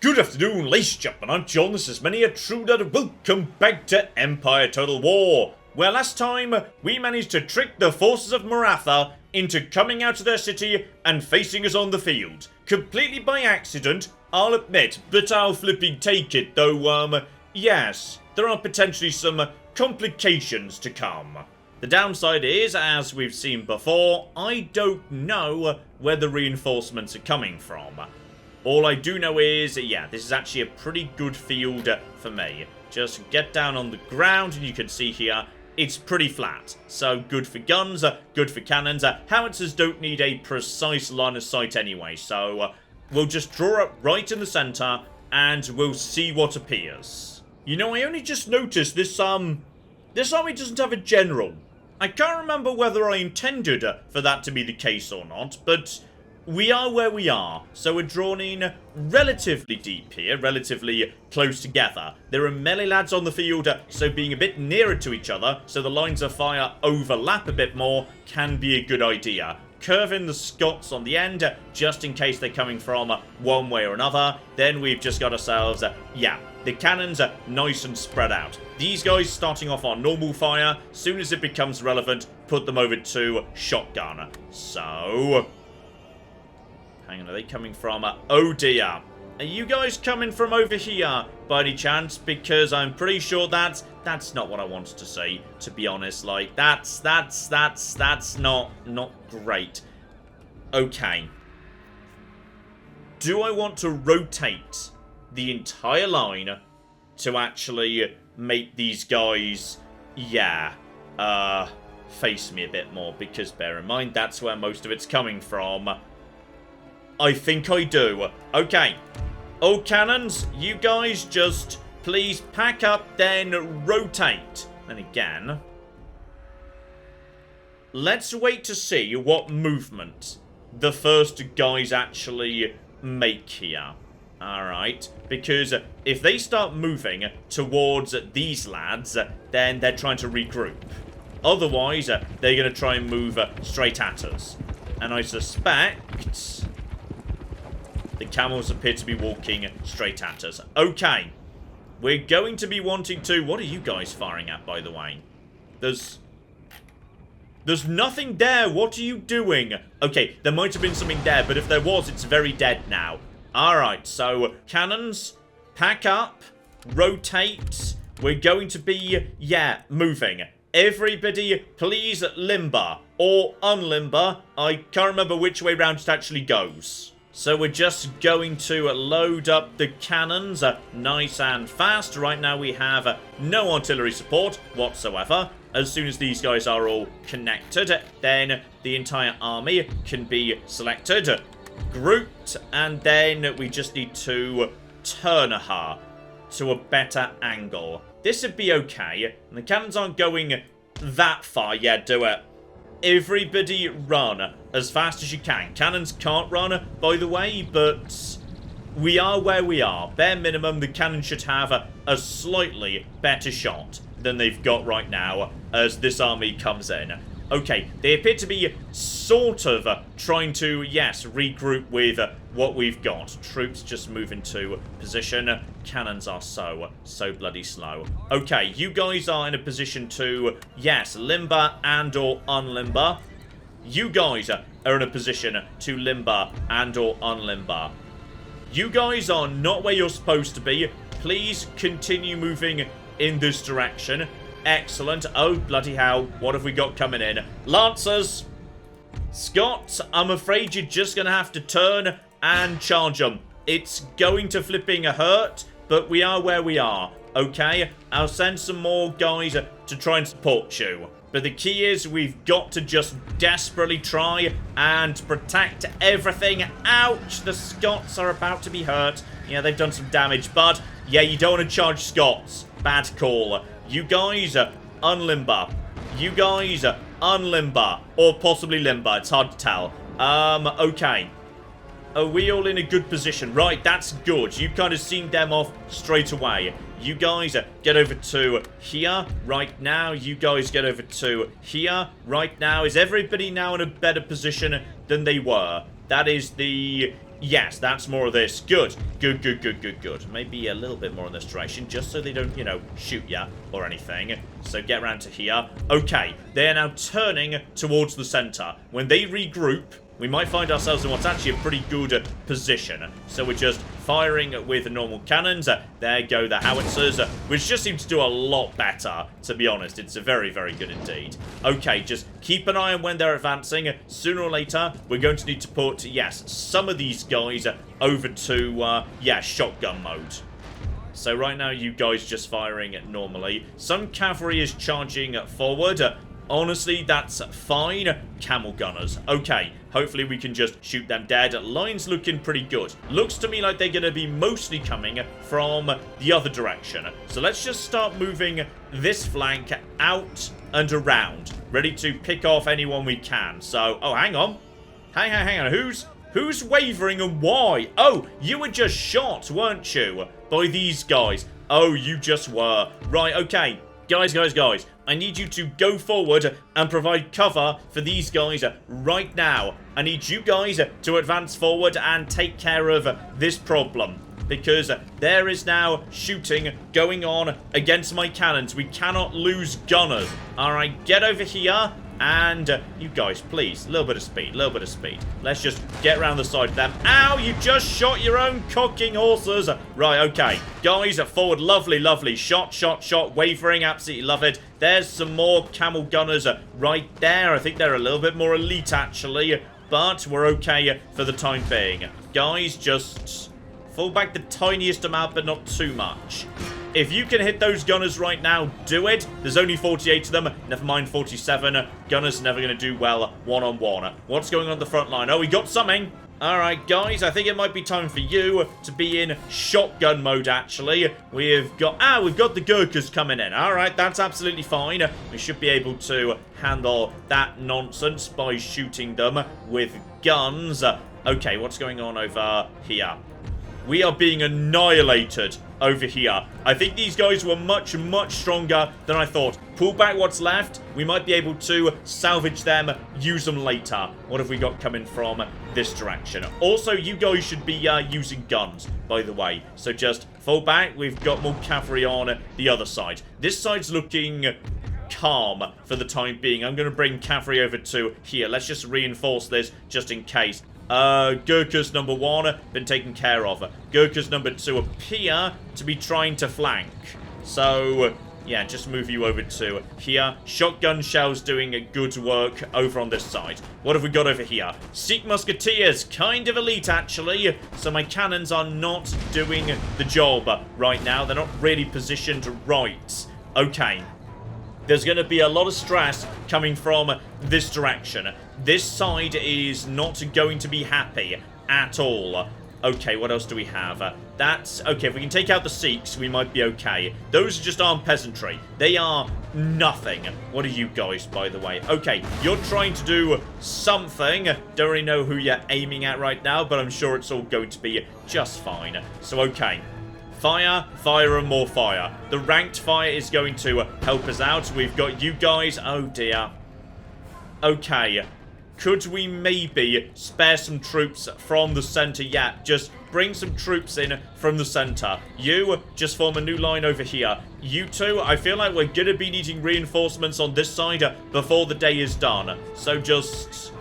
Good afternoon, ladies and gentlemen, I'm John, this is Many a True Nerd, welcome back to Empire Total War, where last time we managed to trick the forces of Maratha into coming out of their city and facing us on the field. Completely by accident, I'll admit, but I'll flipping take it, though, yes, there are potentially some complications to come. The downside is, as we've seen before, I don't know where the reinforcements are coming from. All I do know is, yeah, this is actually a pretty good field for me. Just get down on the ground and you can see here, it's pretty flat. So good for guns, good for cannons. Howitzers don't need a precise line of sight anyway, so we'll just draw up right in the center and we'll see what appears. You know, I only just noticed this army doesn't have a general. I can't remember whether I intended for that to be the case or not, but we are where we are, so we're drawn in relatively deep here, relatively close together. There are melee lads on the field, so being a bit nearer to each other, so the lines of fire overlap a bit more, can be a good idea. Curve in the Scots on the end, just in case they're coming from one way or another. Then we've just got ourselves, the cannons are nice and spread out. These guys starting off on normal fire, soon as it becomes relevant, put them over to shotgun. So hang on, are they coming from? Oh dear. Are you guys coming from over here by any chance? Because I'm pretty sure that's not what I wanted to say, to be honest. Like, that's not great. Okay. Do I want to rotate the entire line to actually make these guys, face me a bit more? Because bear in mind, that's where most of it's coming from. I think I do. Okay. Oh, cannons, you guys just please pack up, then rotate. And again, let's wait to see what movement the first guys actually make here. Alright, because if they start moving towards these lads, then they're trying to regroup. Otherwise, they're going to try and move straight at us. And I suspect the camels appear to be walking straight at us. Okay. We're going to be wanting to... What are you guys firing at, by the way? There's nothing there. What are you doing? Okay, there might have been something there, but if there was, it's very dead now. Alright, so cannons, pack up, rotate. We're going to be, moving. Everybody, please limber or unlimber. I can't remember which way round it actually goes. So we're just going to load up the cannons nice and fast. Right now we have no artillery support whatsoever. As soon as these guys are all connected, then the entire army can be selected, grouped, and then we just need to turn her to a better angle. This would be okay. And the cannons aren't going that far yet, do it? Everybody run as fast as you can. Cannons can't run, by the way, but we are where we are. Bare minimum, the cannon should have a slightly better shot than they've got right now as this army comes in. Okay, they appear to be sort of trying to, regroup with what we've got. Troops just move into position. Cannons are so bloody slow. Okay, you guys are in a position to, limber and or unlimber. You guys are in a position to limber and or unlimber. You guys are not where you're supposed to be. Please continue moving in this direction. Excellent. Oh, bloody hell. What have we got coming in? Lancers. Scots, I'm afraid you're just going to have to turn and charge them. It's going to flipping hurt, but we are where we are. Okay? I'll send some more guys to try and support you. But the key is we've got to just desperately try and protect everything. Ouch! The Scots are about to be hurt. Yeah, they've done some damage, but you don't want to charge Scots. Bad call. You guys, unlimber. You guys, unlimber. Or possibly limber. It's hard to tell. Okay. Are we all in a good position? Right, that's good. You kind of seen them off straight away. You guys get over to here right now. You guys get over to here right now. Is everybody now in a better position than they were? That is the Yes, that's more of this. Good. Good, good, good, good, good. Maybe a little bit more in this direction, just so they don't, you know, shoot ya or anything. So get around to here. Okay, they're now turning towards the center. When they regroup, we might find ourselves in what's actually a pretty good position. So we're just firing with normal cannons. There go the howitzers, which just seems to do a lot better, to be honest. It's very, very good indeed. Okay, just keep an eye on when they're advancing. Sooner or later, we're going to need to put, yes, some of these guys over to, yeah, shotgun mode. So right now, you guys just firing normally. Some cavalry is charging forward. Honestly, that's fine. Camel gunners. Okay, hopefully we can just shoot them dead. Line's looking pretty good. Looks to me like they're going to be mostly coming from the other direction. So let's just start moving this flank out and around. Ready to pick off anyone we can. So, oh, hang on. Hang on. Who's wavering and why? Oh, you were just shot, weren't you? By these guys. Oh, you just were. Right, okay. Guys. I need you to go forward and provide cover for these guys right now. I need you guys to advance forward and take care of this problem. Because there is now shooting going on against my cannons. We cannot lose gunners. Alright, get over here. And you guys, please, a little bit of speed, Let's just get around the side of them. Ow, you just shot your own cocking horses. Right, okay. Guys, forward, lovely. Shot, wavering, absolutely love it. There's some more camel gunners right there. I think they're a little bit more elite, actually. But we're okay for the time being. Guys, just fall back the tiniest amount, but not too much. If you can hit those gunners right now, do it. There's only 48 of them. Never mind 47. Gunners never going to do well one-on-one. What's going on the front line? Oh, we got something. Alright, guys, I think it might be time for you to be in shotgun mode, actually. We've got the Gurkhas coming in. Alright, that's absolutely fine. We should be able to handle that nonsense by shooting them with guns. Okay, what's going on over here? We are being annihilated over here. I think these guys were much stronger than I thought. Pull back what's left. We might be able to salvage them, use them later. What have we got coming from this direction? Also, you guys should be using guns, by the way. So just fall back. We've got more cavalry on the other side. This side's looking calm for the time being. I'm going to bring cavalry over to here. Let's just reinforce this just in case. Gurkhas number 1 been taken care of. Gurkhas number 2 appear to be trying to flank. So, yeah, just move you over to here. Shotgun shells doing good work over on this side. What have we got over here? Sikh musketeers, kind of elite actually. So my cannons are not doing the job right now. They're not really positioned right. Okay. There's going to be a lot of stress coming from this direction. This side is not going to be happy at all. Okay, what else do we have? That's... okay, if we can take out the Sikhs, we might be okay. Those are just armed peasantry. They are nothing. What are you guys, by the way? Okay, you're trying to do something. Don't really know who you're aiming at right now, but I'm sure it's all going to be just fine. So, okay. Fire, and more fire. The ranked fire is going to help us out. We've got you guys. Oh, dear. Okay. Could we maybe spare some troops from the center? Yeah, just bring some troops in from the center. You, just form a new line over here. You two, I feel like we're going to be needing reinforcements on this side before the day is done. So just...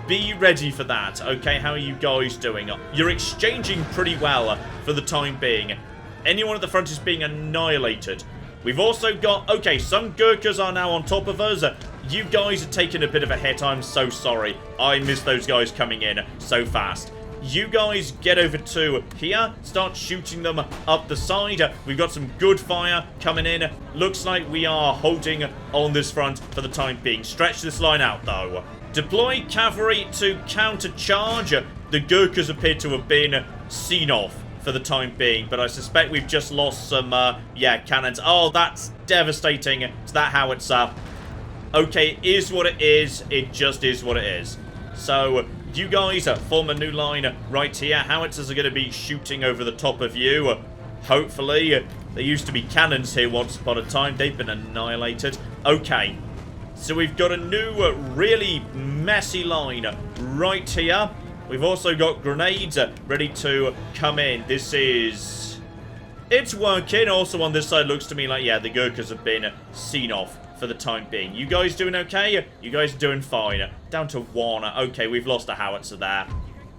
be ready for that, okay? How are you guys doing? You're exchanging pretty well for the time being. Anyone at the front is being annihilated. We've also got... okay, some Gurkhas are now on top of us. You guys are taking a bit of a hit. I'm so sorry. I missed those guys coming in so fast. You guys get over to here. Start shooting them up the side. We've got some good fire coming in. Looks like we are holding on this front for the time being. Stretch this line out, though. Deploy cavalry to counter-charge. The Gurkhas appear to have been seen off for the time being, but I suspect we've just lost some, yeah, cannons. Oh, that's devastating to that howitzer. Okay, it is what it is. It just is what it is. So, you guys form a new line right here. Howitzers are going to be shooting over the top of you. Hopefully. There used to be cannons here once upon a time. They've been annihilated. Okay. So we've got a new, really messy line right here. We've also got grenades ready to come in. This is... It's working. Also on this side, looks to me like, yeah, the Gurkhas have been seen off for the time being. You guys doing okay? You guys are doing fine. Down to 1. Okay, we've lost a howitzer there.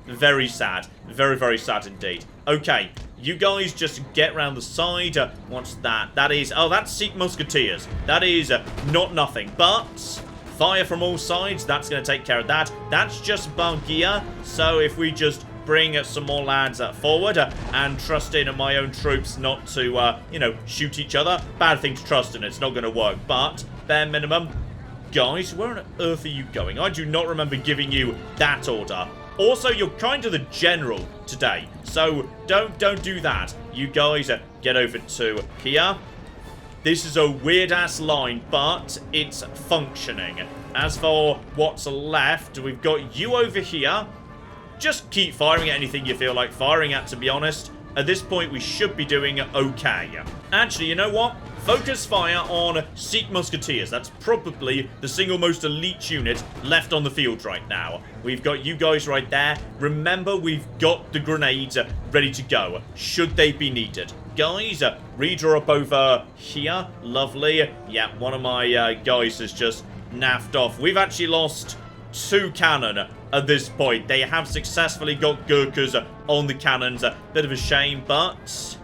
Very sad. Very, very sad indeed. Okay, you guys just get round the side. What's that? That is... Oh, that's Sikh Musketeers. That is not nothing, but... Fire from all sides. That's going to take care of that. That's just Bargia. So if we just bring some more lads forward and trust in my own troops not to, you know, shoot each other. Bad thing to trust in. It's not going to work. But, bare minimum... Guys, where on earth are you going? I do not remember giving you that order. Also, you're kind of the general today, so don't do that. You guys get over to here. This is a weird-ass line, but it's functioning. As for what's left, we've got you over here. Just keep firing at anything you feel like firing at, to be honest. At this point, we should be doing okay. Actually, you know what? Focus fire on Sikh Musketeers. That's probably the single most elite unit left on the field right now. We've got you guys right there. Remember, we've got the grenades ready to go, should they be needed. Guys, redraw up over here. Lovely. Yeah, one of my guys has just naffed off. We've actually lost 2 cannon at this point. They have successfully got Gurkhas on the cannons. A bit of a shame, but...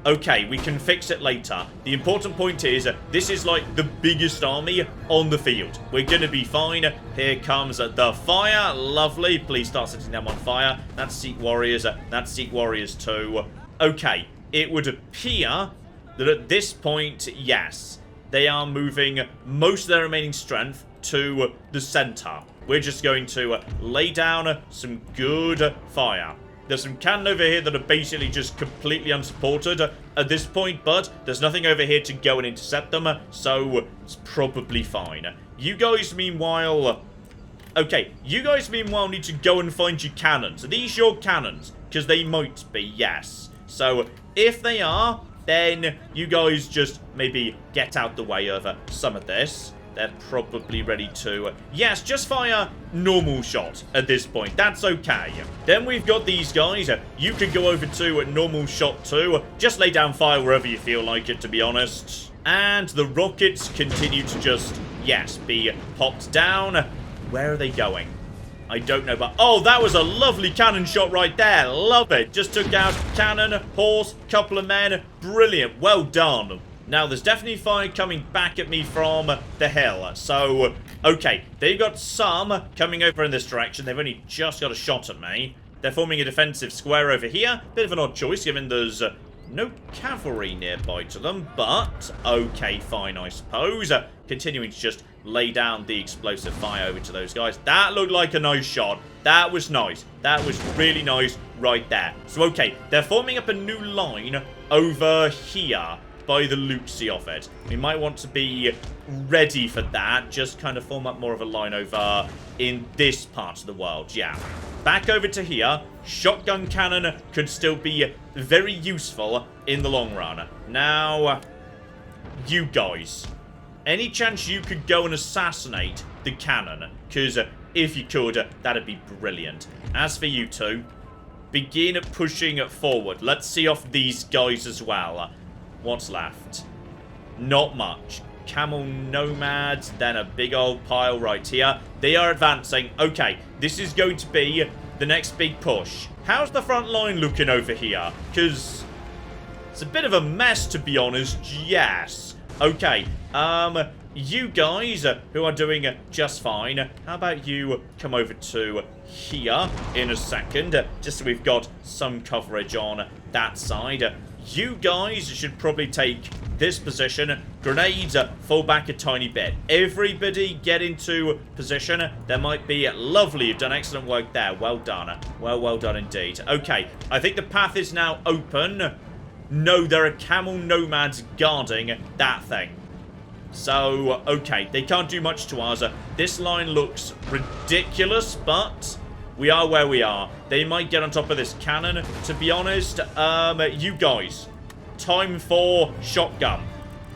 Okay, we can fix it later. The important point is, this is like the biggest army on the field. We're going to be fine. Here comes the fire. Lovely. Please start setting them on fire. That's Sikh warriors. That's Sikh warriors too. Okay, it would appear that at this point, yes, they are moving most of their remaining strength to the center. We're just going to lay down some good fire. There's some cannon over here that are basically just completely unsupported at this point, but there's nothing over here to go and intercept them, so it's probably fine. You guys, meanwhile... Okay, you guys, meanwhile, need to go and find your cannons. Are these your cannons? Because they might be, yes. So, if they are, then you guys just maybe get out the way of some of this. They're probably ready to... Yes, just fire normal shot at this point. That's okay. Then we've got these guys. You could go over to normal shot too. Just lay down fire wherever you feel like it, to be honest. And the rockets continue to just, yes, be popped down. Where are they going? I don't know, but... Oh, that was a lovely cannon shot right there. Love it. Just took out cannon, horse, couple of men. Brilliant. Well done. Now, there's definitely fire coming back at me from the hill. So, okay. They've got some coming over in this direction. They've only just got a shot at me. They're forming a defensive square over here. Bit of an odd choice, given there's no cavalry nearby to them. But, okay, fine, I suppose. Continuing to just lay down the explosive fire over to those guys. That looked like a nice shot. That was nice. That was really nice right there. So, okay. They're forming up a new line over here by the Luxi of it. We might want to be ready for that. Just kind of form up more of a line over in this part of the world. Yeah. Back over to here. Shotgun cannon could still be very useful in the long run. Now, you guys. Any chance you could go and assassinate the cannon? Because if you could, that'd be brilliant. As for you two, begin pushing forward. Let's see off these guys as well. What's left? Not much. Camel nomads, then a big old pile right here. They are advancing. Okay, this is going to be the next big push. How's the front line looking over here? Because it's a bit of a mess, to be honest. Yes. Okay, you guys who are doing just fine, how about you come over to here in a second, just so we've got some coverage on that side. You guys should probably take this position. Grenades fall back a tiny bit. Everybody get into position. There might be... Lovely, you've done excellent work there. Well done. Well done indeed. Okay, I think the path is now open. No, there are camel nomads guarding that thing. So, okay, they can't do much to us. This line looks ridiculous, but... we are where we are. They might get on top of this cannon. To be honest, you guys, time for shotgun.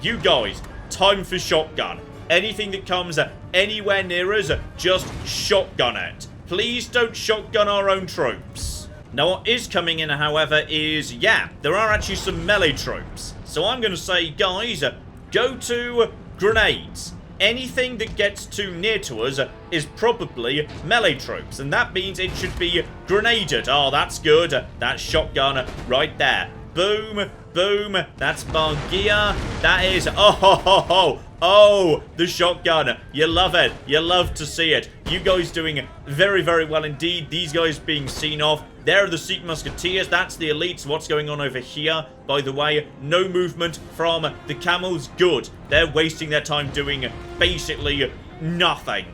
You guys, time for shotgun. Anything that comes anywhere near us, just shotgun it. Please don't shotgun our own troops. Now, what is coming in, however, is, yeah, there are actually some melee troops. So I'm going to say, guys, go to grenades. Anything that gets too near to us is probably melee troops. And that means it should be grenaded. Oh, that's good. That's shotgun right there. Boom, boom. That's Bargia. That is... Oh, ho, ho, ho. Oh, the shotgun. You love it. You love to see it. You guys doing very, very well indeed. These guys being seen off. There are the Sikh Musketeers. That's the elites. What's going on over here? By the way, no movement from the camels. Good. They're wasting their time doing basically nothing.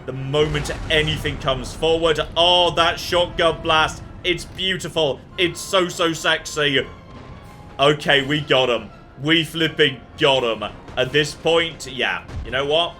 The moment anything comes forward. Oh, that shotgun blast. It's beautiful. It's so, so sexy. Okay, we got him. We flipping got him. At this point, yeah. You know what?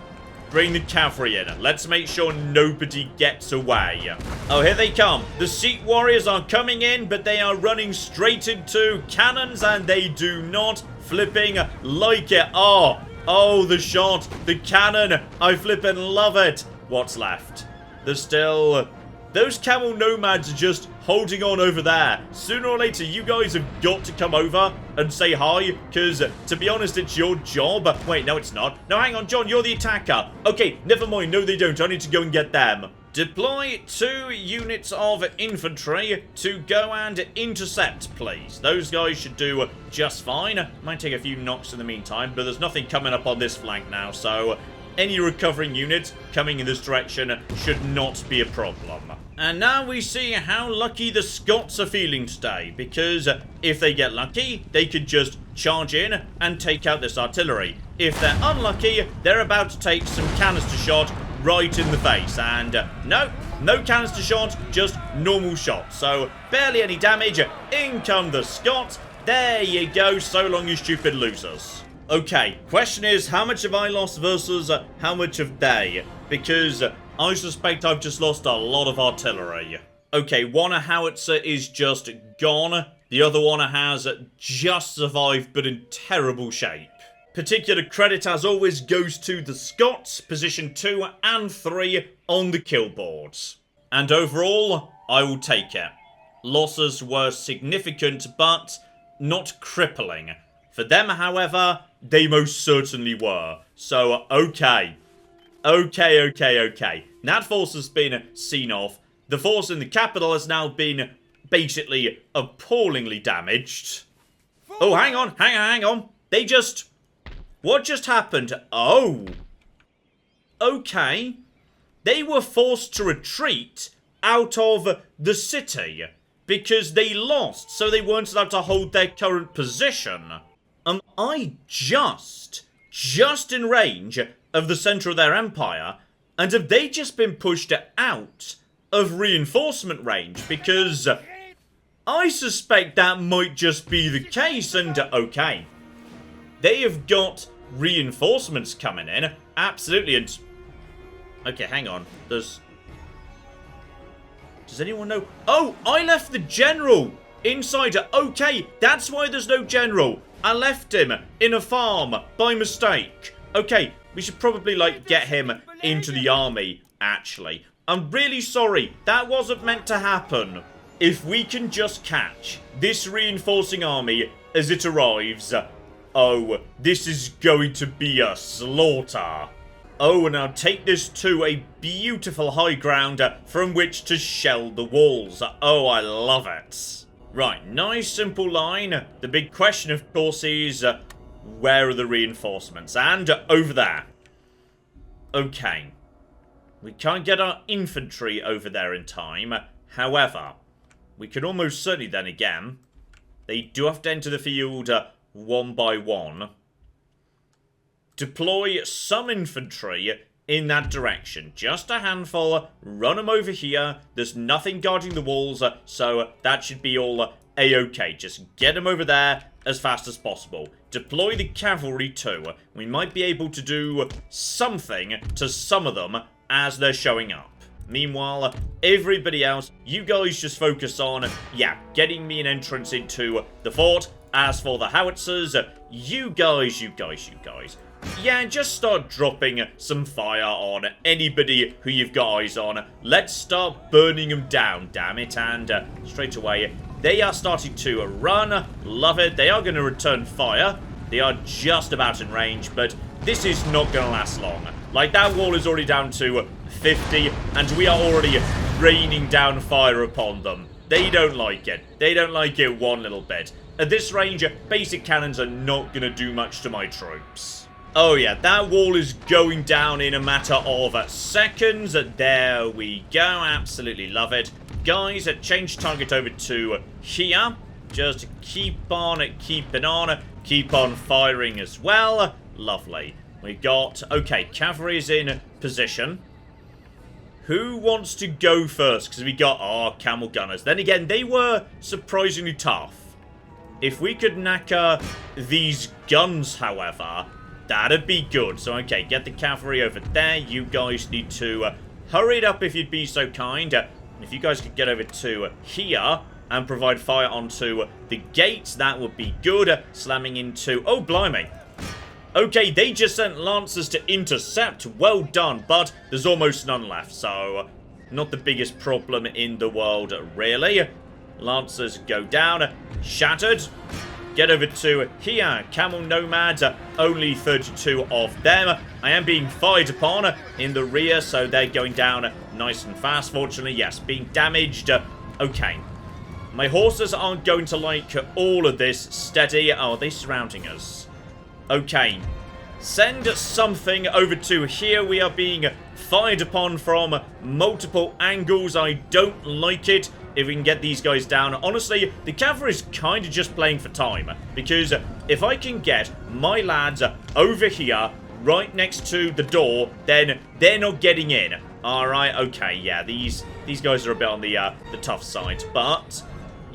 Bring the cavalry in. Let's make sure nobody gets away. Oh, here they come. The Sikh warriors are coming in, but they are running straight into cannons, and they do not flipping like it. Oh, the shot. The cannon. I flipping love it. What's left? There's still... Those camel nomads are just holding on over there. Sooner or later, you guys have got to come over and say hi, because, to be honest, it's your job. Wait, no, it's not. No, hang on, John, you're the attacker. Okay, never mind. No, they don't. I need to go and get them. Deploy 2 units of infantry to go and intercept, please. Those guys should do just fine. Might take a few knocks in the meantime, but there's nothing coming up on this flank now, so... Any recovering unit coming in this direction should not be a problem. And now we see how lucky the Scots are feeling today, because if they get lucky, they could just charge in and take out this artillery. If they're unlucky, they're about to take some canister shot right in the face. And no canister shot, just normal shot. So barely any damage. In come the Scots. There you go, so long you stupid losers. Okay, question is, how much have I lost versus how much have they? Because I suspect I've just lost a lot of artillery. Okay, one howitzer is just gone. The other one has just survived, but in terrible shape. Particular credit, as always, goes to the Scots, position 2 and 3 on the kill boards. And overall, I will take it. Losses were significant, but not crippling. For them, however, they most certainly were. So, okay. Okay. That force has been seen off. The force in the capital has now been basically appallingly damaged. Oh, hang on. They just... What just happened? Oh. Okay. They were forced to retreat out of the city because they lost, so they weren't allowed to hold their current position. I just in range of the center of their empire, and have they just been pushed out of reinforcement range? Because I suspect that might just be the case, and okay. They have got reinforcements coming in, absolutely, and... Okay, hang on, Does anyone know? Oh, I left the general inside. Okay, that's why there's no general. I left him in a farm by mistake. Okay, we should probably, get him into the army, actually. I'm really sorry. That wasn't meant to happen. If we can just catch this reinforcing army as it arrives, oh, this is going to be a slaughter. Oh, and I'll take this to a beautiful high ground from which to shell the walls. Oh, I love it. Right, nice simple line. The big question, of course, is where are the reinforcements? And over there. Okay. We can't get our infantry over there in time. However, we can almost certainly then again. They do have to enter the field one by one. Deploy some infantry in that direction. Just a handful. Run them over here. There's nothing guarding the walls, so that should be all a-okay. Just get them over there as fast as possible. Deploy the cavalry too. We might be able to do something to some of them as they're showing up. Meanwhile, everybody else, you guys just focus on, getting me an entrance into the fort. As for the howitzers, you guys, yeah, just start dropping some fire on anybody who you've got eyes on. Let's start burning them down, damn it. And straight away, they are starting to run. Love it. They are going to return fire. They are just about in range, but this is not going to last long. Like, that wall is already down to 50, and we are already raining down fire upon them. They don't like it. They don't like it one little bit. At this range, basic cannons are not going to do much to my troops. Oh yeah, that wall is going down in a matter of seconds. There we go. Absolutely love it. Guys, change target over to here. Just keep on keeping on. Keep on firing as well. Lovely. We got... okay, cavalry is in position. Who wants to go first? Because we got our camel gunners. Then again, they were surprisingly tough. If we could knacker these guns, however, that'd be good. So, okay, get the cavalry over there. You guys need to hurry it up if you'd be so kind. If you guys could get over to here and provide fire onto the gates, that would be good. Slamming into... oh, blimey. Okay, they just sent lancers to intercept. Well done, but there's almost none left, so not the biggest problem in the world, really. Lancers go down. Shattered. Get over to here. Camel Nomads, only 32 of them. I am being fired upon in the rear, so they're going down nice and fast. Fortunately, yes, being damaged. Okay. My horses aren't going to like all of this. Steady. Oh, are they surrounding us? Okay. Send something over to here. We are being fired upon from multiple angles. I don't like it. If we can get these guys down. Honestly, the cavalry is kind of just playing for time. Because if I can get my lads over here, right next to the door, then they're not getting in. Alright, okay, yeah, these guys are a bit on the tough side. But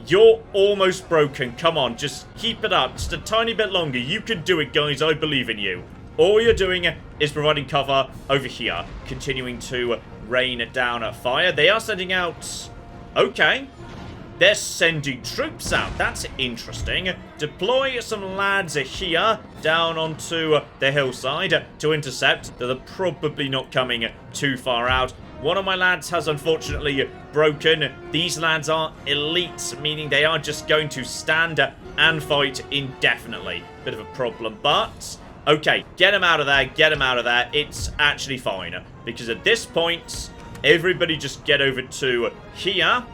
you're almost broken. Come on, just keep it up. Just a tiny bit longer. You can do it, guys. I believe in you. All you're doing is providing cover over here. Continuing to rain down fire. They are sending out... okay. They're sending troops out. That's interesting. Deploy some lads here down onto the hillside to intercept. They're probably not coming too far out. One of my lads has unfortunately broken. These lads are elites, meaning they are just going to stand and fight indefinitely. Bit of a problem, but... okay, get him out of there, get him out of there. It's actually fine, because at this point, everybody just get over to here.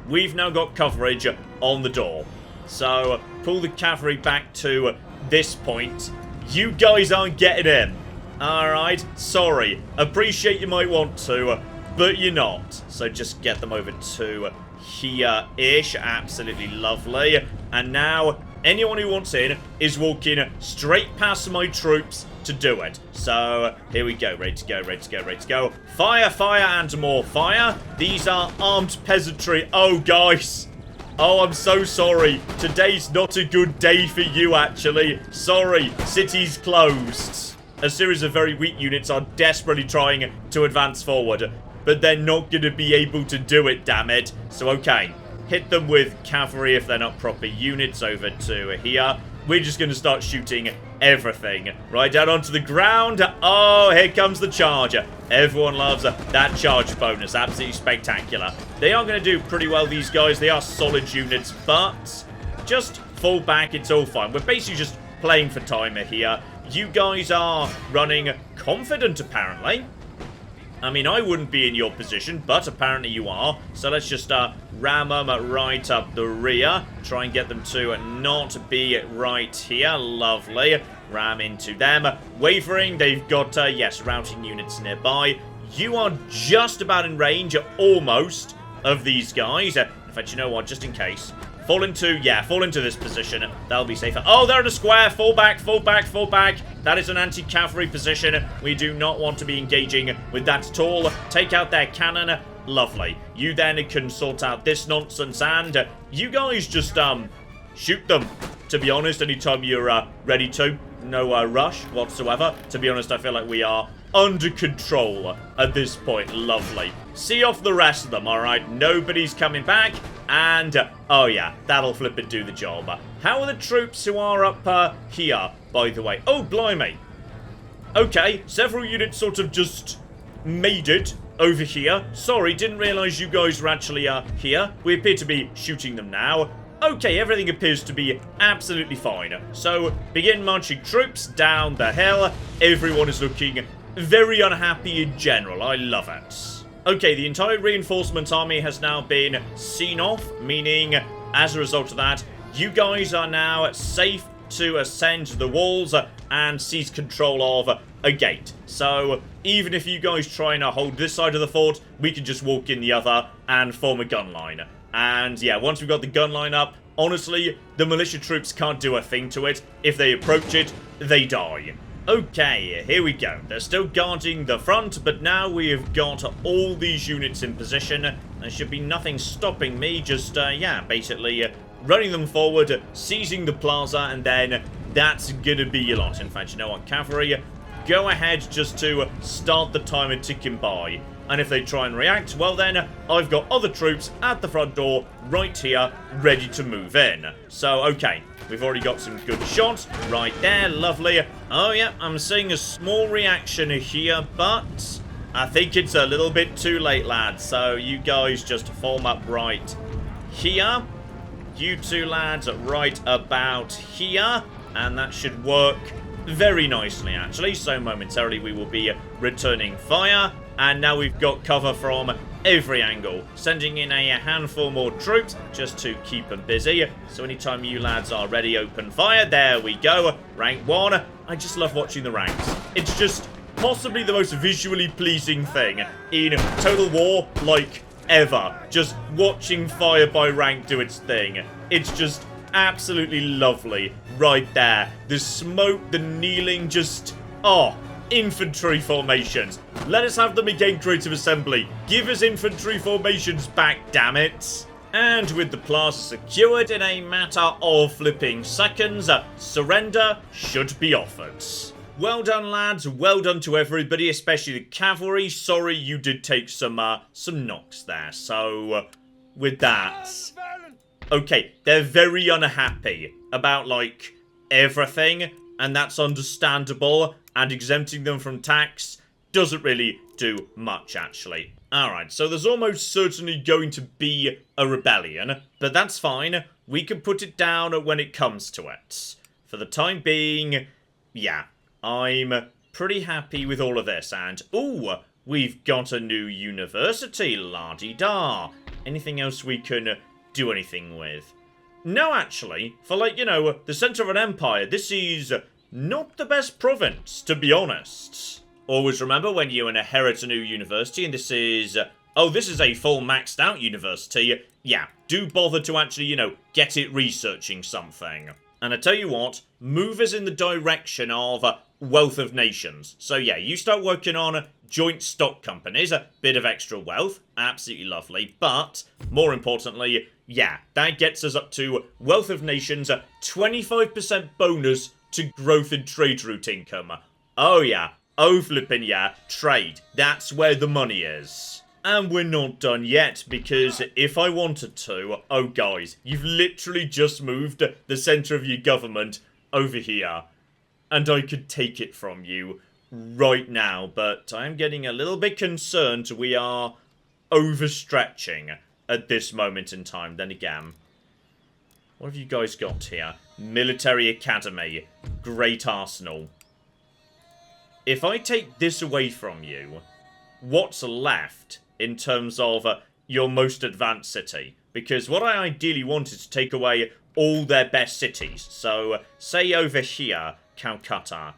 We've now got coverage on the door. So, pull the cavalry back to this point. You guys aren't getting in. Alright, sorry. Appreciate you might want to, but you're not. So just get them over to here-ish. Absolutely lovely. And now, anyone who wants in is walking straight past my troops to do it. So, here we go. Ready to go, ready to go, ready to go. Fire, fire, and more fire. These are armed peasantry. Oh, guys. Oh, I'm so sorry. Today's not a good day for you, actually. Sorry, city's closed. A series of very weak units are desperately trying to advance forward, but they're not going to be able to do it, damn it. So, okay. Hit them with cavalry if they're not proper units over to here. We're just going to start shooting everything right down onto the ground. Oh, here comes the charge. Everyone loves that charge bonus. Absolutely spectacular. They are going to do pretty well, these guys. They are solid units, but just fall back. It's all fine. We're basically just playing for time here. You guys are running confident, apparently. I mean, I wouldn't be in your position, but apparently you are. So let's just ram them right up the rear. Try and get them to not be right here. Lovely. Ram into them. Wavering. They've got, yes, routing units nearby. You are just about in range, almost, of these guys. In fact, you know what? Just in case. Fall into this position. That'll be safer. Oh, they're in a square. Fall back, fall back, fall back. That is an anti-cavalry position. We do not want to be engaging with that at all. Take out their cannon. Lovely. You then can sort out this nonsense, and you guys just, shoot them. To be honest, anytime you're ready to. No rush whatsoever. To be honest, I feel like we are under control at this point. Lovely. See off the rest of them, alright? Nobody's coming back. And, oh yeah, that'll flip and do the job. How are the troops who are up here, by the way? Oh, blimey. Okay, several units sort of just made it over here. Sorry, didn't realise you guys were actually here. We appear to be shooting them now. Okay, everything appears to be absolutely fine. So, begin marching troops down the hill. Everyone is looking very unhappy in general. I love it. Okay, the entire reinforcement army has now been seen off, meaning, as a result of that, you guys are now safe to ascend the walls and seize control of a gate. So, even if you guys try and hold this side of the fort, we can just walk in the other and form a gun line. And yeah, once we've got the gun line up, honestly, the militia troops can't do a thing to it. If they approach it, they die. Okay, here we go. They're still guarding the front, but now we have got all these units in position. There should be nothing stopping me, just, yeah, basically running them forward, seizing the plaza, and then that's gonna be a lot. In fact, you know what, cavalry, go ahead just to start the timer ticking by. And if they try and react, well then, I've got other troops at the front door, right here, ready to move in. So, okay, we've already got some good shots, right there, lovely. Oh yeah, I'm seeing a small reaction here, but I think it's a little bit too late, lads. So, you guys just form up right here. You two lads right about here, and that should work very nicely, actually. So, momentarily, we will be returning fire. And now we've got cover from every angle, sending in a handful more troops just to keep them busy. So anytime you lads are ready, open fire. There we go. Rank 1. I just love watching the ranks. It's just possibly the most visually pleasing thing in Total War, like, ever. Just watching fire by rank do its thing. It's just absolutely lovely right there. The smoke, the kneeling, just... oh... infantry formations. Let us have them again, Creative Assembly. Give us infantry formations back, damn it. And with the plaza secured in a matter of flipping seconds, surrender should be offered. Well done, lads. Well done to everybody, especially the cavalry. Sorry you did take some knocks there. So, with that... okay, they're very unhappy about, like, everything, and that's understandable. And exempting them from tax doesn't really do much, actually. Alright, so there's almost certainly going to be a rebellion, but that's fine. We can put it down when it comes to it. For the time being, yeah, I'm pretty happy with all of this. And, ooh, we've got a new university, la-di-da. Anything else we can do anything with? No, actually, for, like, you know, the center of an empire, this is... not the best province, to be honest. Always remember when you inherit a new university, and this is... oh, this is a full maxed out university. Yeah, do bother to actually, you know, get it researching something. And I tell you what, move us in the direction of wealth of nations. So yeah, you start working on joint stock companies, a bit of extra wealth, absolutely lovely. But, more importantly, yeah, that gets us up to wealth of nations, 25% bonus to growth in trade route income. Oh yeah, oh flippin' yeah, trade. That's where the money is. And we're not done yet, because if I wanted to, oh guys, you've literally just moved the centre of your government over here. And I could take it from you right now, but I'm getting a little bit concerned we are overstretching at this moment in time. Then again, what have you guys got here? Military Academy. Great Arsenal. If I take this away from you, what's left in terms of your most advanced city? Because what I ideally want is to take away all their best cities. So, say over here, Calcutta.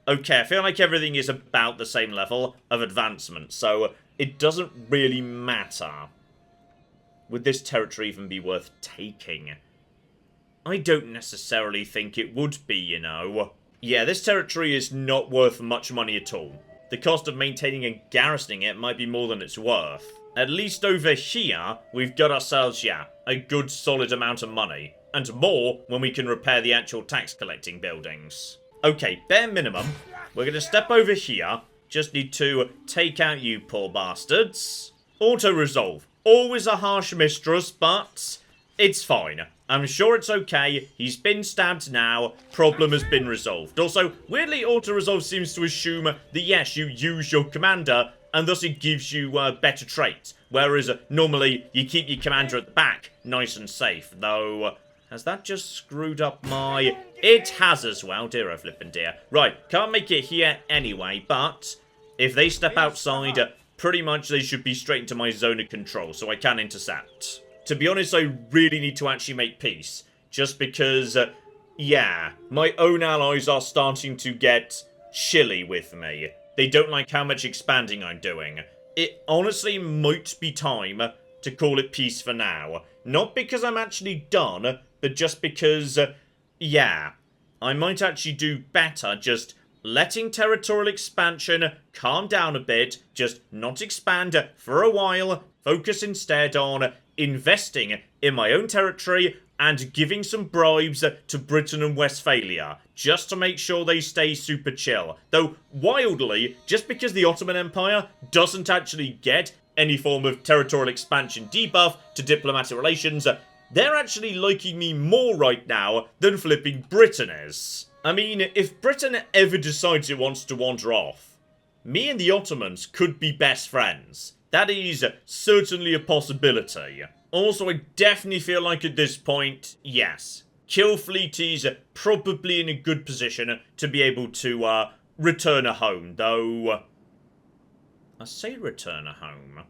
Okay, I feel like everything is about the same level of advancement, so it doesn't really matter. Would this territory even be worth taking? I don't necessarily think it would be, you know. Yeah, this territory is not worth much money at all. The cost of maintaining and garrisoning it might be more than it's worth. At least over here, we've got ourselves, yeah, a good solid amount of money. And more when we can repair the actual tax collecting buildings. Okay, bare minimum, we're going to step over here. Just need to take out you poor bastards. Auto-resolve. Always a harsh mistress, but it's fine. I'm sure it's okay. He's been stabbed now. Problem has been resolved. Also, weirdly, auto-resolve seems to assume that, yes, you use your commander, and thus it gives you better traits. Whereas, normally, you keep your commander at the back, nice and safe. Though, has that just screwed up my... It has as well, dear oh flippin' dear. Right, can't make it here anyway, but if they step outside, pretty much they should be straight into my zone of control, so I can intercept. To be honest, I really need to actually make peace. Just because, yeah, my own allies are starting to get chilly with me. They don't like how much expanding I'm doing. It honestly might be time to call it peace for now. Not because I'm actually done, but just because, yeah, I might actually do better just letting territorial expansion calm down a bit, just not expand for a while, focus instead on investing in my own territory and giving some bribes to Britain and Westphalia, just to make sure they stay super chill. Though, wildly, just because the Ottoman Empire doesn't actually get any form of territorial expansion debuff to diplomatic relations, they're actually liking me more right now than flipping Britain is. I mean, if Britain ever decides it wants to wander off, me and the Ottomans could be best friends. That is certainly a possibility. Also, I definitely feel like at this point, yes, Killfleet is probably in a good position to be able to return a home, though... I say return a home.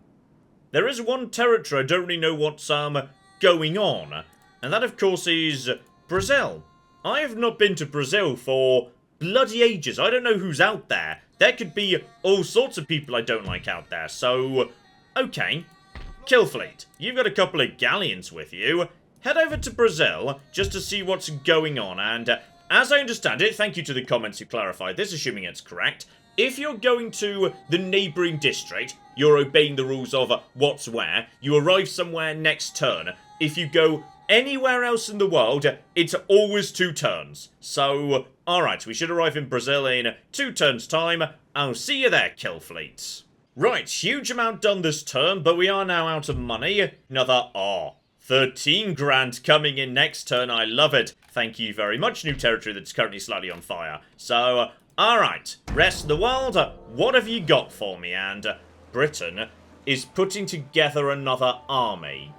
There is one territory I don't really know what's going on, and that of course is Brazil. I have not been to Brazil for bloody ages. I don't know who's out there. There could be all sorts of people I don't like out there, so... Okay. Killfleet, you've got a couple of galleons with you. Head over to Brazil just to see what's going on, and as I understand it, thank you to the comments who clarified this, assuming it's correct, if you're going to the neighbouring district, you're obeying the rules of what's where, you arrive somewhere next turn. If you go anywhere else in the world, it's always 2 turns. So, alright, we should arrive in Brazil in 2 turns' time. I'll see you there, Killfleet. Right, huge amount done this turn, but we are now out of money. Another, 13 grand coming in next turn. I love it. Thank you very much, new territory that's currently slightly on fire. So, alright, rest of the world, what have you got for me? And Britain is putting together another army.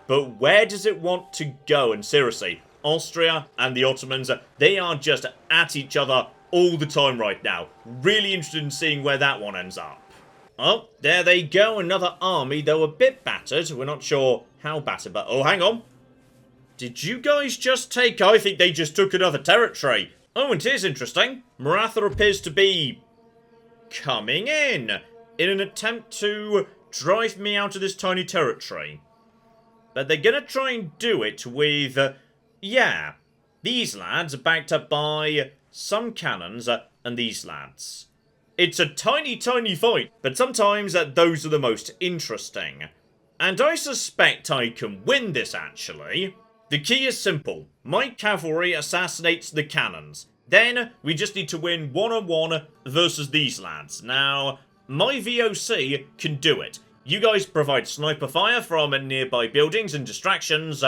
But where does it want to go? And seriously, Austria and the Ottomans, they are just at each other all the time right now. Really interested in seeing where that one ends up. Oh, there they go, another army, though a bit battered. We're not sure how battered, but... Oh, hang on. Did you guys just take... I think they just took another territory. Oh, and here's interesting. Maratha appears to be coming in an attempt to drive me out of this tiny territory. But they're going to try and do it with, yeah, these lads are backed up by some cannons and these lads. It's a tiny, tiny fight, but sometimes those are the most interesting. And I suspect I can win this, actually. The key is simple. My cavalry assassinates the cannons. Then, we just need to win one-on-one versus these lads. Now, my VOC can do it. You guys provide sniper fire from nearby buildings and distractions.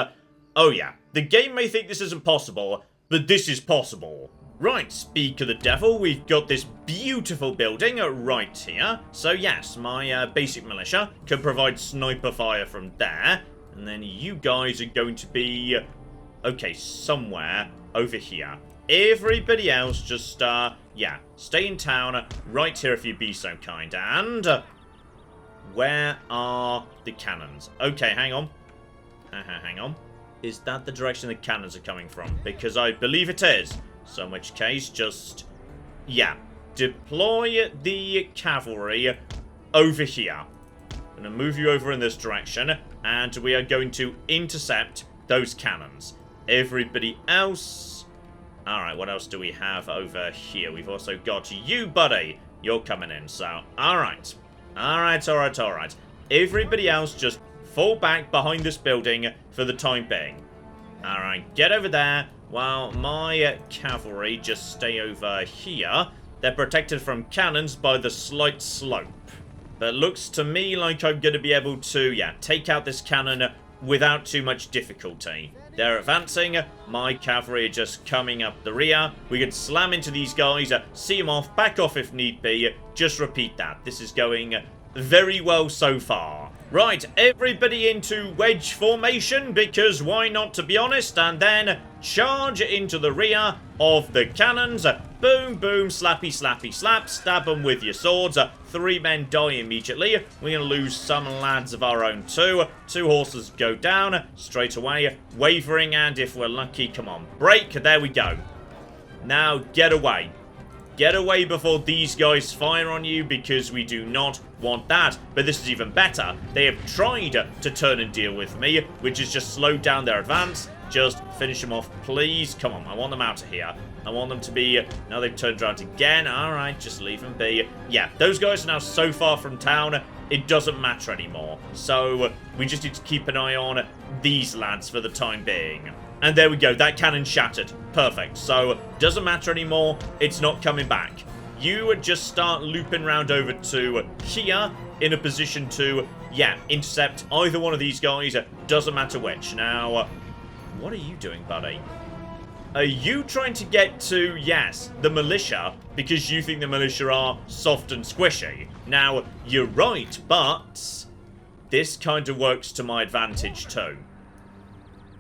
Oh yeah, the game may think this isn't possible, but this is possible. Right, speak of the devil, we've got this beautiful building right here. So yes, my basic militia can provide sniper fire from there. And then you guys are going to be, okay, somewhere over here. Everybody else just, yeah, stay in town right here if you'd be so kind. And where are the cannons? Okay, hang on. Hang on. Is that the direction the cannons are coming from? Because I believe it is. So in which case, just, yeah, deploy the cavalry over here. I'm going to move you over in this direction, and we are going to intercept those cannons. Everybody else... Alright, what else do we have over here? We've also got you, buddy. You're coming in, so, alright. Alright. Everybody else just fall back behind this building for the time being. Alright, get over there. While my cavalry just stay over here. They're protected from cannons by the slight slope. But looks to me like I'm going to be able to, yeah, take out this cannon without too much difficulty. They're advancing. My cavalry are just coming up the rear. We can slam into these guys, see them off, back off if need be. Just repeat that. This is going very well so far. Right, everybody into wedge formation, because why not, to be honest, and then charge into the rear of the cannons. Boom, boom, slappy, slappy, slap. Stab them with your swords. 3 men die immediately. We're going to lose some lads of our own too. 2 horses go down straight away. Wavering, and if we're lucky, come on, break. There we go. Now, get away. Get away before these guys fire on you, because we do not want that. But this is even better. They have tried to turn and deal with me, which has just slowed down their advance. Just finish them off, please. Come on, I want them out of here. I want them to be... Now they've turned around again. Alright, just leave them be. Yeah, those guys are now so far from town, it doesn't matter anymore. So, we just need to keep an eye on these lads for the time being. And there we go, that cannon shattered. Perfect. So, doesn't matter anymore. It's not coming back. You would just start looping round over to here in a position to, yeah, intercept either one of these guys. Doesn't matter which. Now, what are you doing, buddy? Are you trying to get to, yes, the militia, because you think the militia are soft and squishy? Now, you're right, but this kind of works to my advantage too.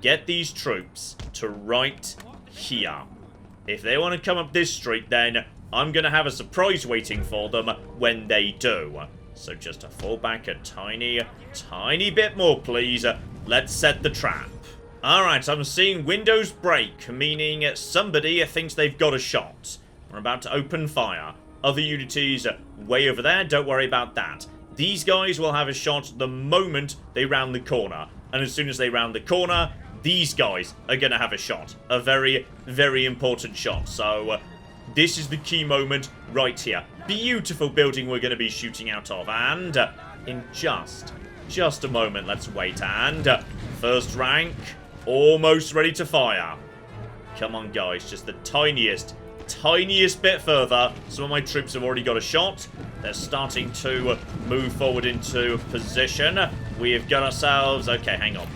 Get these troops to right here. If they want to come up this street, then I'm going to have a surprise waiting for them when they do. So just to fall back a tiny bit more, please. Let's set the trap. Alright, I'm seeing windows break, meaning somebody thinks they've got a shot. We're about to open fire. Other unities way over there, don't worry about that. These guys will have a shot the moment they round the corner. And as soon as they round the corner, these guys are going to have a shot. A very, very important shot. So, this is the key moment right here. Beautiful building we're going to be shooting out of. And in just a moment, let's wait. And first rank, almost ready to fire. Come on, guys. Just the tiniest bit further. Some of my troops have already got a shot. They're starting to move forward into position. We have got ourselves... Okay, hang on.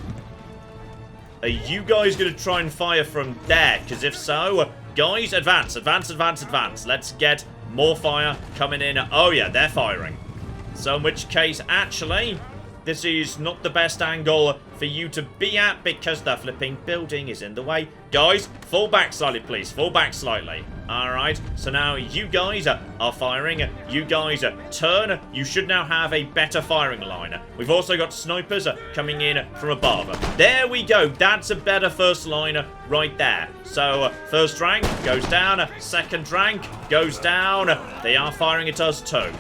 Are you guys going to try and fire from there? Because if so, guys, advance, advance, advance, advance. Let's get more fire coming in. Oh, yeah, they're firing. So in which case, actually, this is not the best angle for you to be at because the flipping building is in the way. Guys, fall back slightly, please. Fall back slightly. Alright, so now you guys are firing. You guys turn. You should now have a better firing line. We've also got snipers coming in from above. There we go. That's a better first line right there. So, first rank goes down. Second rank goes down. They are firing at us too.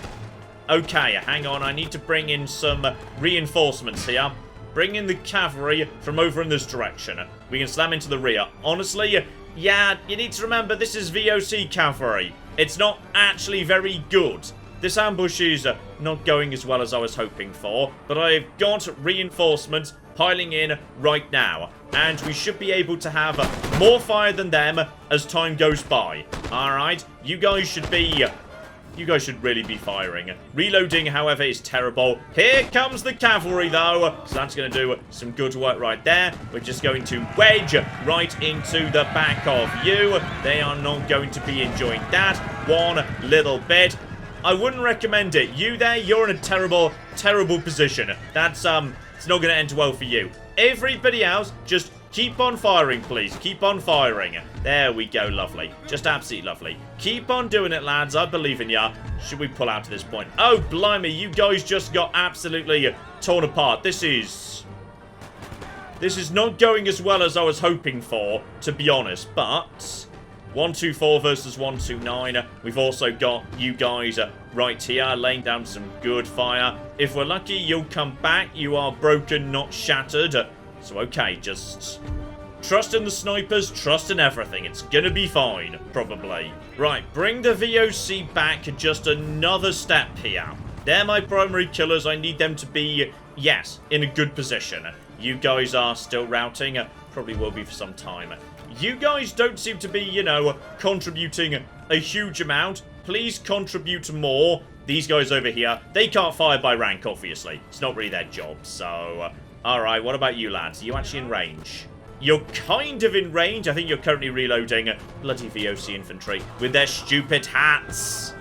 Okay, hang on. I need to bring in some reinforcements here. Bring in the cavalry from over in this direction. We can slam into the rear. Honestly, yeah, you need to remember this is VOC cavalry. It's not actually very good. This ambush is not going as well as I was hoping for, but I've got reinforcements piling in right now, and we should be able to have more fire than them as time goes by. Alright, you guys should really be firing. Reloading, however, is terrible. Here comes the cavalry, though. So that's going to do some good work right there. We're just going to wedge right into the back of you. They are not going to be enjoying that one little bit. I wouldn't recommend it. You there, you're in a terrible, terrible position. That's, it's not going to end well for you. Everybody else, just keep on firing, please. Keep on firing. There we go. Lovely. Just absolutely lovely. Keep on doing it, lads. I believe in ya. Should we pull out to this point? Oh, blimey. You guys just got absolutely torn apart. This is not going as well as I was hoping for, to be honest. But 124 versus 129. We've also got you guys right here laying down some good fire. If we're lucky, you'll come back. You are broken, not shattered. So, okay, just trust in the snipers, trust in everything. It's gonna be fine, probably. Right, bring the VOC back just another step here. They're my primary killers. I need them to be, yes, in a good position. You guys are still routing. Probably will be for some time. You guys don't seem to be, you know, contributing a huge amount. Please contribute more. These guys over here, they can't fire by rank, obviously. It's not really their job, so... Alright, what about you lads? Are you actually in range? You're kind of in range. I think you're currently reloading. Bloody VOC infantry with their stupid hats.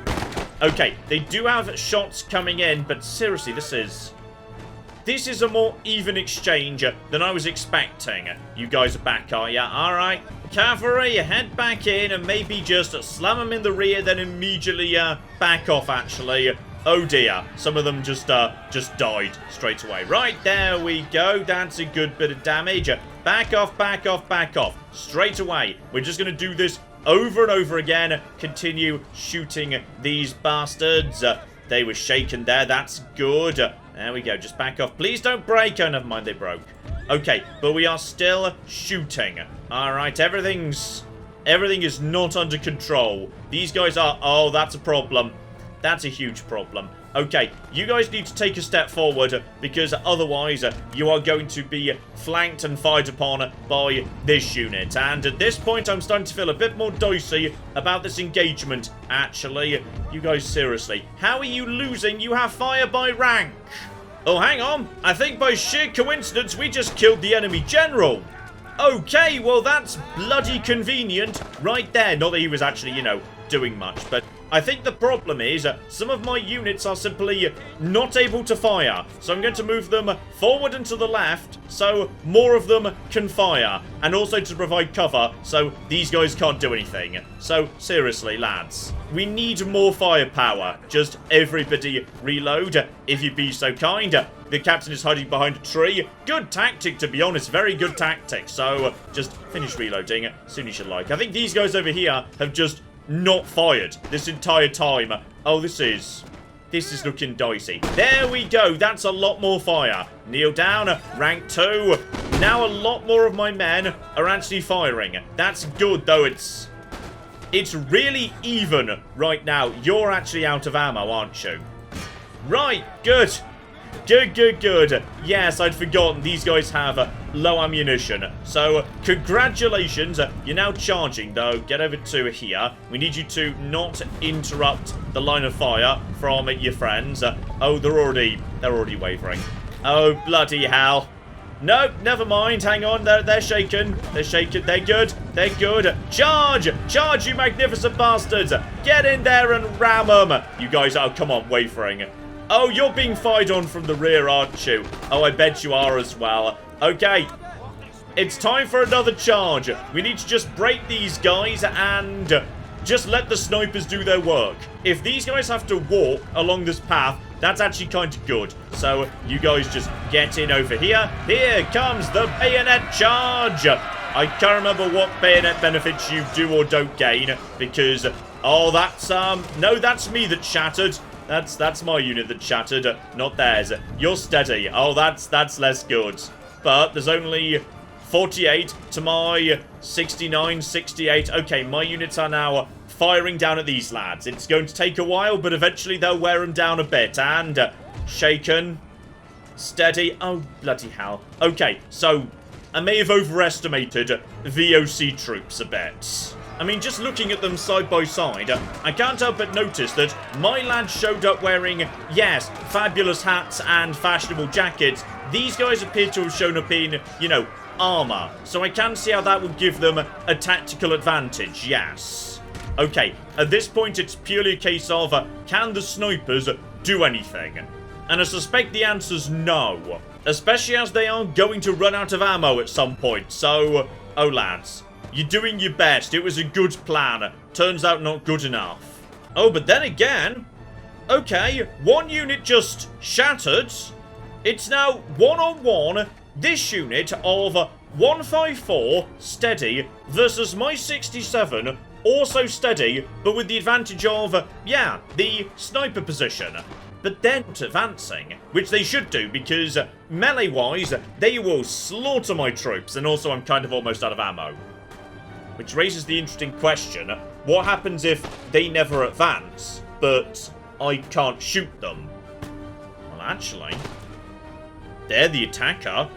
Okay, they do have shots coming in, but seriously, this is a more even exchange than I was expecting. You guys are back, are ya? Alright. Cavalry, head back in and maybe just slam them in the rear, then immediately back off, actually. Oh dear, some of them just died straight away. Right, there we go. That's a good bit of damage. Back off, back off, back off. Straight away. We're just going to do this over and over again. Continue shooting these bastards. They were shaken there. That's good. There we go. Just back off. Please don't break. Oh, never mind. They broke. Okay, but we are still shooting. All right, everything is not under control. These guys are... Oh, that's a problem. That's a huge problem. Okay, you guys need to take a step forward because otherwise you are going to be flanked and fired upon by this unit. And at this point, I'm starting to feel a bit more dicey about this engagement, actually. You guys, seriously, how are you losing? You have fire by rank. Oh, hang on. I think by sheer coincidence, we just killed the enemy general. Okay, well, that's bloody convenient right there. Not that he was actually, you know, doing much, but I think the problem is some of my units are simply not able to fire. So I'm going to move them forward and to the left so more of them can fire. And also to provide cover so these guys can't do anything. So seriously, lads, we need more firepower. Just everybody reload if you'd be so kind. The captain is hiding behind a tree. Good tactic, to be honest. Very good tactic. So just finish reloading as soon as you like. I think these guys over here have just not fired this entire time. Oh, this is looking dicey. There we go. That's a lot more fire. Kneel down. Rank 2. Now a lot more of my men are actually firing. That's good, though. It's really even right now. You're actually out of ammo, aren't you? Right. Good. Good. Yes, I'd forgotten these guys have low ammunition. So, congratulations. You're now charging, though. Get over to here. We need you to not interrupt the line of fire from your friends. Oh, they're already wavering. Oh, bloody hell. Nope, never mind. Hang on. They're shaken. They're shaken. They're good. They're good. Charge! Charge, you magnificent bastards! Get in there and ram them! You guys, oh, come on, wavering. Oh, you're being fired on from the rear, aren't you? Oh, I bet you are as well. Okay. It's time for another charge. We need to just break these guys and just let the snipers do their work. If these guys have to walk along this path, that's actually kind of good. So, you guys just get in over here. Here comes the bayonet charge. I can't remember what bayonet benefits you do or don't gain because... Oh, that's, no, that's me that shattered. That's my unit that shattered, not theirs. You're steady. Oh, that's less good. But there's only 48 to my 69, 68. Okay, my units are now firing down at these lads. It's going to take a while, but eventually they'll wear them down a bit. And shaken. Steady. Oh, bloody hell. Okay, so I may have overestimated VOC troops a bit. I mean, just looking at them side by side, I can't help but notice that my lads showed up wearing, yes, fabulous hats and fashionable jackets. These guys appear to have shown up in, you know, armor. So I can see how that would give them a tactical advantage, yes. Okay, at this point, it's purely a case of, can the snipers do anything? And I suspect the answer's no. Especially as they are going to run out of ammo at some point. So, oh lads. You're doing your best. It was a good plan. Turns out not good enough. Oh, but then again... Okay, one unit just shattered. It's now one-on-one. This unit of 154 steady versus my 67 also steady, but with the advantage of, yeah, the sniper position. But they're not advancing, which they should do because melee-wise, they will slaughter my troops. And also, I'm kind of almost out of ammo. Which raises the interesting question, what happens if they never advance, but I can't shoot them? Well, actually, they're the attacker.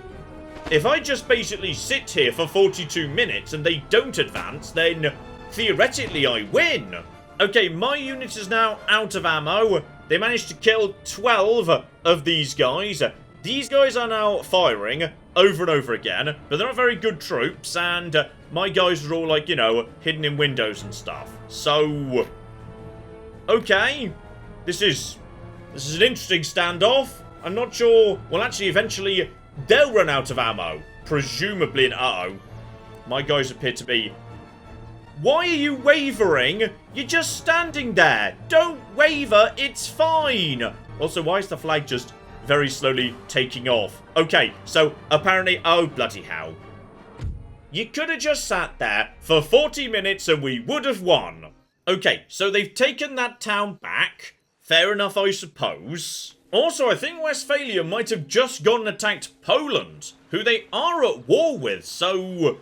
If I just basically sit here for 42 minutes and they don't advance, then theoretically I win. Okay, my unit is now out of ammo. They managed to kill 12 of these guys. These guys are now firing. over and over again, but they're not very good troops, and my guys are all, like, you know, hidden in windows and stuff. So, okay, this is an interesting standoff. I'm not sure. Well, actually, eventually, they'll run out of ammo, presumably. And uh-oh, my guys appear to be... Why are you wavering? You're just standing there. Don't waver, it's fine. Also, why is the flag just very slowly taking off? Okay, so apparently... Oh, bloody hell. You could have just sat there for 40 minutes and we would have won. Okay, so they've taken that town back. Fair enough, I suppose. Also, I think Westphalia might have just gone and attacked Poland, who they are at war with, so...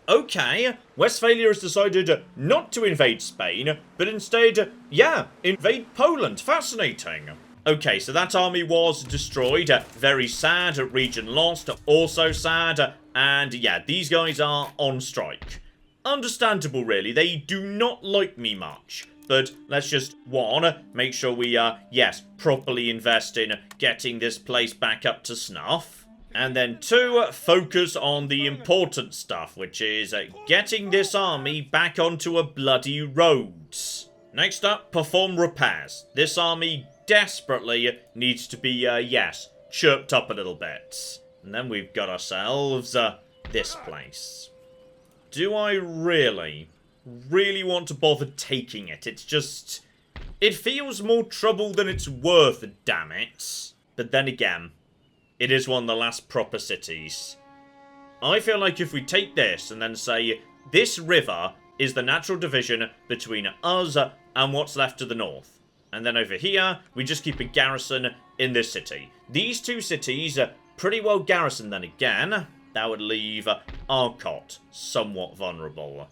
Okay, Westphalia has decided not to invade Spain, but instead, yeah, invade Poland. Fascinating. Okay, so that army was destroyed. Very sad. Region lost. Also sad. And yeah, these guys are on strike. Understandable, really. They do not like me much. But let's just, one, make sure we, yes, properly invest in getting this place back up to snuff. And then two, focus on the important stuff, which is getting this army back onto a bloody road. Next up, perform repairs. This army desperately needs to be, yes, chirped up a little bit. And then we've got ourselves, this place. Do I really want to bother taking it? It's just... It feels more trouble than it's worth, damn it. But then again... It is one of the last proper cities. I feel like if we take this and then say, this river is the natural division between us and what's left to the north. And then over here, we just keep a garrison in this city. These two cities are pretty well garrisoned then again. That would leave Arcot somewhat vulnerable.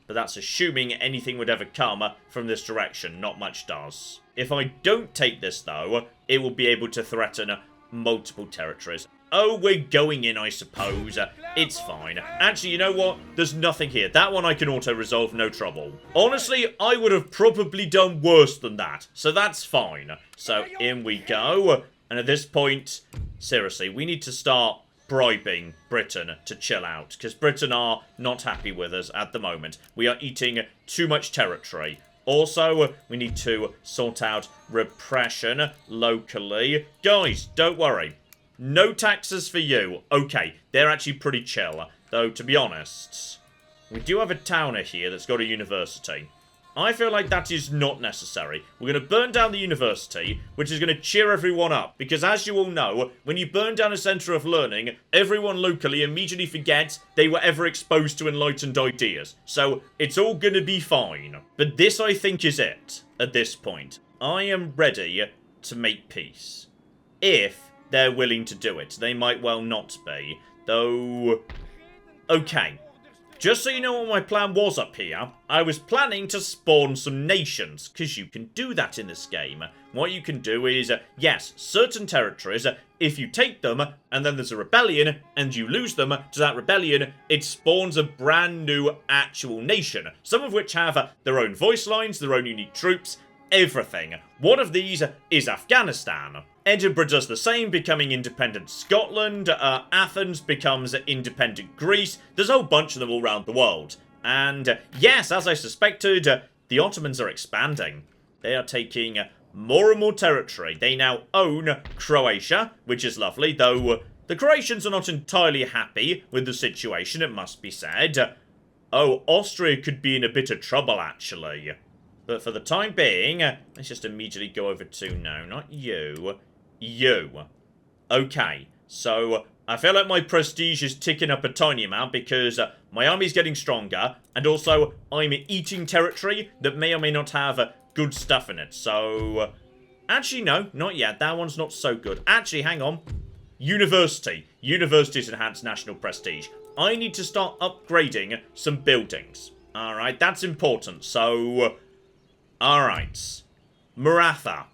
But that's assuming anything would ever come from this direction. Not much does. If I don't take this, though, it will be able to threaten multiple territories. Oh, we're going in, I suppose. It's fine. Actually, you know what? There's nothing here. That one I can auto-resolve, no trouble. Honestly, I would have probably done worse than that. So that's fine. So in we go. And at this point, seriously, we need to start bribing Britain to chill out. Because Britain are not happy with us at the moment. We are eating too much territory. Also, we need to sort out repression locally. Guys, don't worry. No taxes for you. Okay, they're actually pretty chill. Though, to be honest, we do have a towner here that's got a university. I feel like that is not necessary. We're going to burn down the university, which is going to cheer everyone up. Because as you all know, when you burn down a centre of learning, everyone locally immediately forgets they were ever exposed to enlightened ideas. So, it's all going to be fine. But this, I think, is it at this point. I am ready to make peace. If they're willing to do it. They might well not be. Though... Okay. Just so you know what my plan was up here, I was planning to spawn some nations, because you can do that in this game. What you can do is, yes, certain territories, if you take them, and then there's a rebellion, and you lose them to that rebellion, it spawns a brand new actual nation, some of which have their own voice lines, their own unique troops, everything. One of these is Afghanistan. Edinburgh does the same, becoming independent Scotland. Athens becomes independent Greece. There's a whole bunch of them all around the world. And yes, as I suspected, the Ottomans are expanding. They are taking more and more territory. They now own Croatia, which is lovely, though the Croatians are not entirely happy with the situation, it must be said. Oh, Austria could be in a bit of trouble, actually. But for the time being, let's just immediately go over to, no, not you. You. Okay, so I feel like my prestige is ticking up a tiny amount because my army's getting stronger, and also I'm eating territory that may or may not have good stuff in it. So, actually no, not yet. That one's not so good. Actually, hang on. University. Universities enhance national prestige. I need to start upgrading some buildings. Alright, that's important. So, alright. Maratha.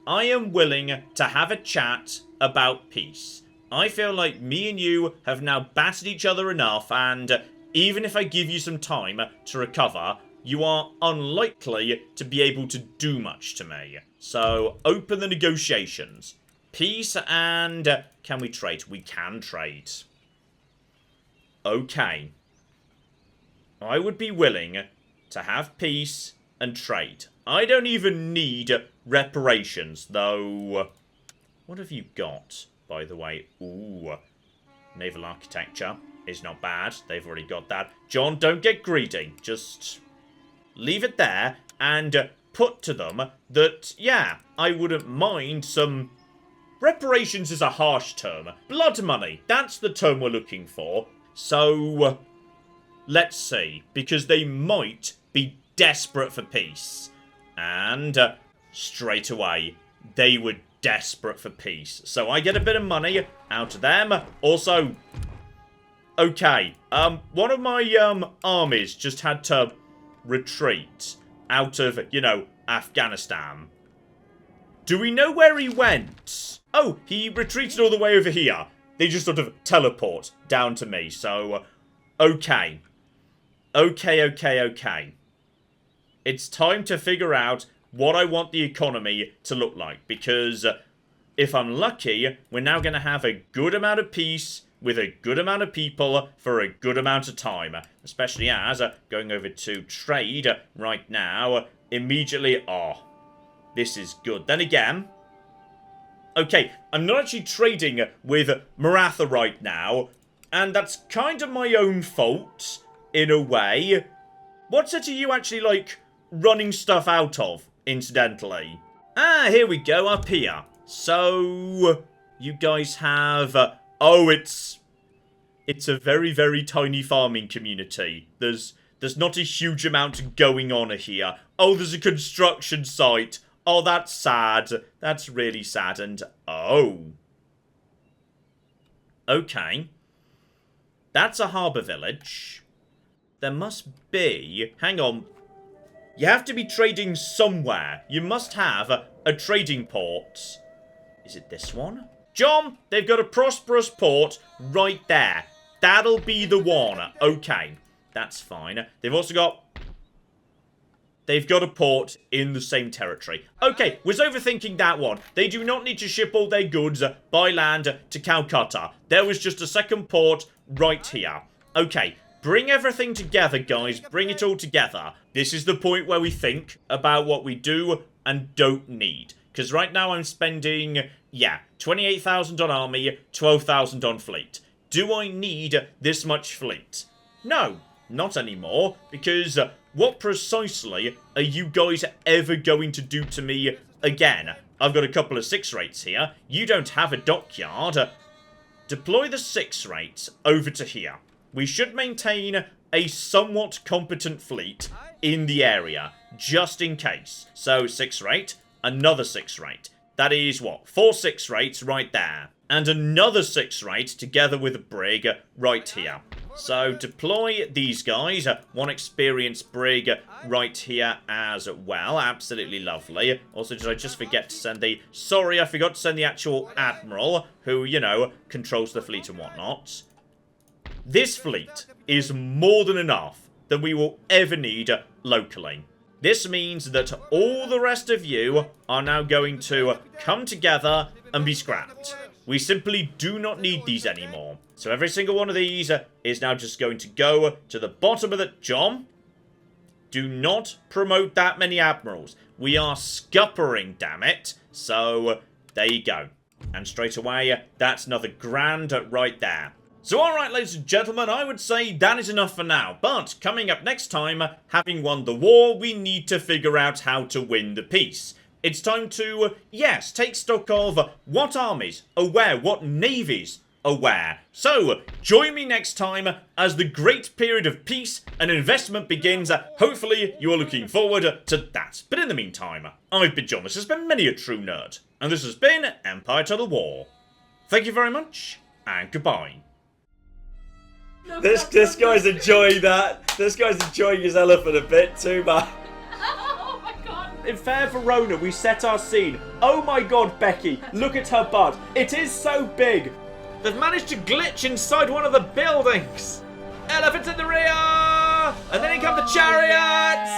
I am willing to have a chat about peace. I feel like me and you have now battered each other enough, and even if I give you some time to recover, you are unlikely to be able to do much to me. So, open the negotiations. Peace and... can we trade? We can trade. Okay. I would be willing to have peace and trade. I don't even need reparations, though. What have you got, by the way? Ooh. Naval architecture is not bad. They've already got that. John, don't get greedy. Just leave it there and put to them that, yeah, I wouldn't mind some... reparations is a harsh term. Blood money. That's the term we're looking for. So, let's see. Because they might be desperate for peace. And straight away, they were desperate for peace. So I get a bit of money out of them. Also, okay. One of my armies just had to retreat out of, you know, Afghanistan. Do we know where he went? Oh, he retreated all the way over here. They just sort of teleport down to me. So, okay. Okay. It's time to figure out what I want the economy to look like. Because if I'm lucky, we're now going to have a good amount of peace with a good amount of people for a good amount of time. Especially as, going over to trade right now, immediately, oh, this is good. Then again, okay, I'm not actually trading with Maratha right now, and that's kind of my own fault, in a way. What city are you actually, like, running stuff out of, incidentally? Ah, here we go, up here. So, you guys have... oh, it's a very, very tiny farming community. There's not a huge amount going on here. Oh, there's a construction site. Oh, that's sad. That's really sad. And, oh. Okay. That's a harbour village. There must be... hang on. You have to be trading somewhere. You must have a trading port. Is it this one? John, they've got a prosperous port right there. That'll be the one. Okay. That's fine. They've also got... they've got a port in the same territory. Okay, was overthinking that one. They do not need to ship all their goods by land to Calcutta. There was just a second port right here. Okay, bring everything together, guys. Bring it all together. This is the point where we think about what we do and don't need. Because right now I'm spending, yeah, 28,000 on army, 12,000 on fleet. Do I need this much fleet? No, not anymore. Because... what precisely are you guys ever going to do to me again? I've got a couple of 6-rates here. You don't have a dockyard. Deploy the 6-rates over to here. We should maintain a somewhat competent fleet in the area, just in case. So, 6-rate, another 6-rate. That is, what, 4 6-rates right there. And another 6-rate together with a brig right here. So, deploy these guys. One experienced brig right here as well. Absolutely lovely. Also, did I just forget to send the... sorry, I forgot to send the actual admiral, who, you know, controls the fleet and whatnot. This fleet is more than enough that we will ever need locally. This means that all the rest of you are now going to come together and be scrapped. We simply do not need these anymore. So every single one of these is now just going to go to the bottom of the... John, do not promote that many admirals. We are scuppering, damn it. So, there you go. And straight away, that's another grand right there. So alright, ladies and gentlemen, I would say that is enough for now. But coming up next time, having won the war, we need to figure out how to win the peace. It's time to, yes, take stock of what armies are where, what navies are where. So, join me next time as the great period of peace and investment begins. Hopefully, you are looking forward to that. But in the meantime, I've been John, this has been Many a True Nerd, and this has been Empire Total War. Thank you very much, and goodbye. This guy's enjoying that. This guy's enjoying his elephant a bit too much. In Fair Verona, we set our scene. Oh my god, Becky, look at her butt. It is so big. They've managed to glitch inside one of the buildings. Elephants in the rear! And then in come the chariots!